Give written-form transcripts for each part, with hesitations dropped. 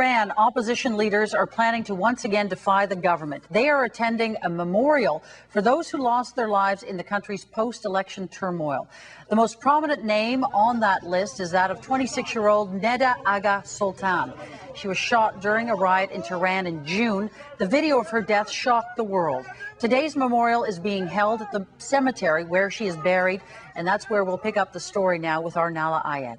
Iran, opposition leaders are planning to once again defy the government. They are attending a memorial for those who lost their lives in the country's post-election turmoil. The most prominent name on that list is that of 26-year-old Neda Soltan. She was shot during a riot in Tehran in June. The video of her death shocked the world. Today's memorial is being held at the cemetery where she is buried, and that's where we'll pick up the story now with our Nala Ayed.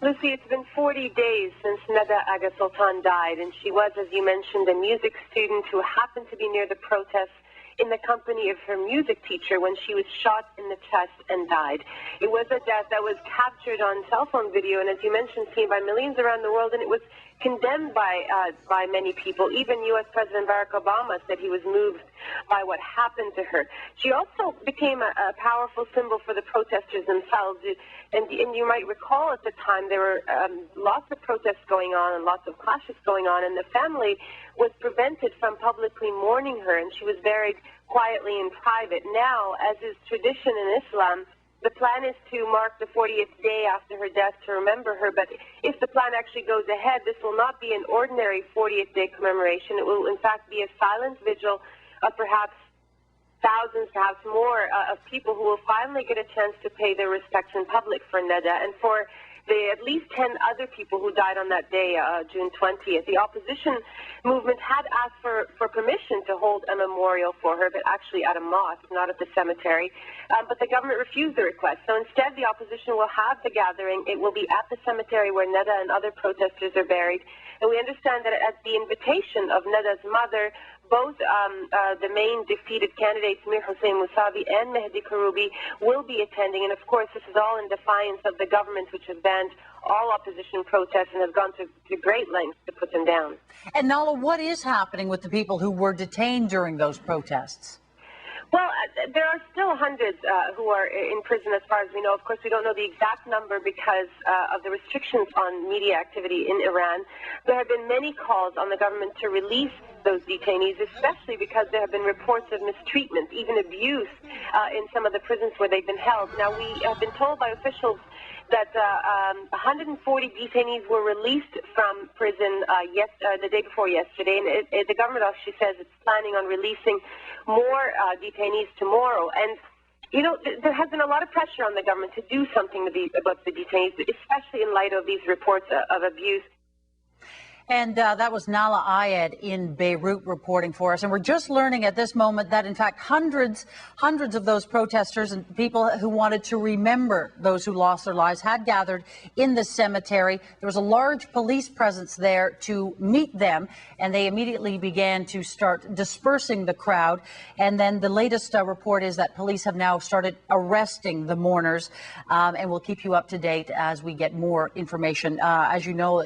Lucy, it's been 40 days since Neda Soltan died, and she was, as you mentioned, a music student who happened to be near the protests in the company of her music teacher when she was shot in the chest and died. It was a death that was captured on cell phone video and, as you mentioned, seen by millions around the world, and it was condemned by many people. Even U.S. President Barack Obama said he was moved by what happened to her. She also became a powerful symbol for the protesters themselves. And you might recall at the time there were lots of protests going on and lots of clashes going on, and the family was prevented from publicly mourning her, and she was buried quietly in private. Now, as is tradition in Islam, the plan is to mark the 40th day after her death to remember her, but if the plan actually goes ahead, this will not be an ordinary 40th day commemoration. It will, in fact, be a silent vigil of perhaps thousands, perhaps more, of people who will finally get a chance to pay their respects in public for Neda and for the at least 10 other people who died on that day, June 20th. The opposition movement had asked for permission to hold a memorial for her, but actually at a mosque, not at the cemetery. But the government refused the request. So instead, the opposition will have the gathering. It will be at the cemetery where Neda and other protesters are buried. And we understand that at the invitation of Neda's mother, both the main defeated candidates, Mir Hossein Moussavi and Mehdi Karoubi, will be attending. And of course, this is all in defiance of the government, which has banned all opposition protests and has gone to great lengths to put them down. And Nala, what is happening with the people who were detained during those protests? Well, there are still hundreds who are in prison as far as we know. Of course, we don't know the exact number because of the restrictions on media activity in Iran. There have been many calls on the government to release those detainees, especially because there have been reports of mistreatment, even abuse in some of the prisons where they've been held. Now, we have been told by officials that 140 detainees were released from prison the day before yesterday, and the government actually says it's planning on releasing more detainees tomorrow. And you know, there has been a lot of pressure on the government to do something about the detainees, especially in light of these reports of abuse. And that was Nala Ayed in Beirut reporting for us. And we're just learning at this moment that, in fact, hundreds of those protesters and people who wanted to remember those who lost their lives had gathered in the cemetery. There was a large police presence there to meet them, and they immediately began to start dispersing the crowd. And then the latest report is that police have now started arresting the mourners, and we'll keep you up to date as we get more information. As you know,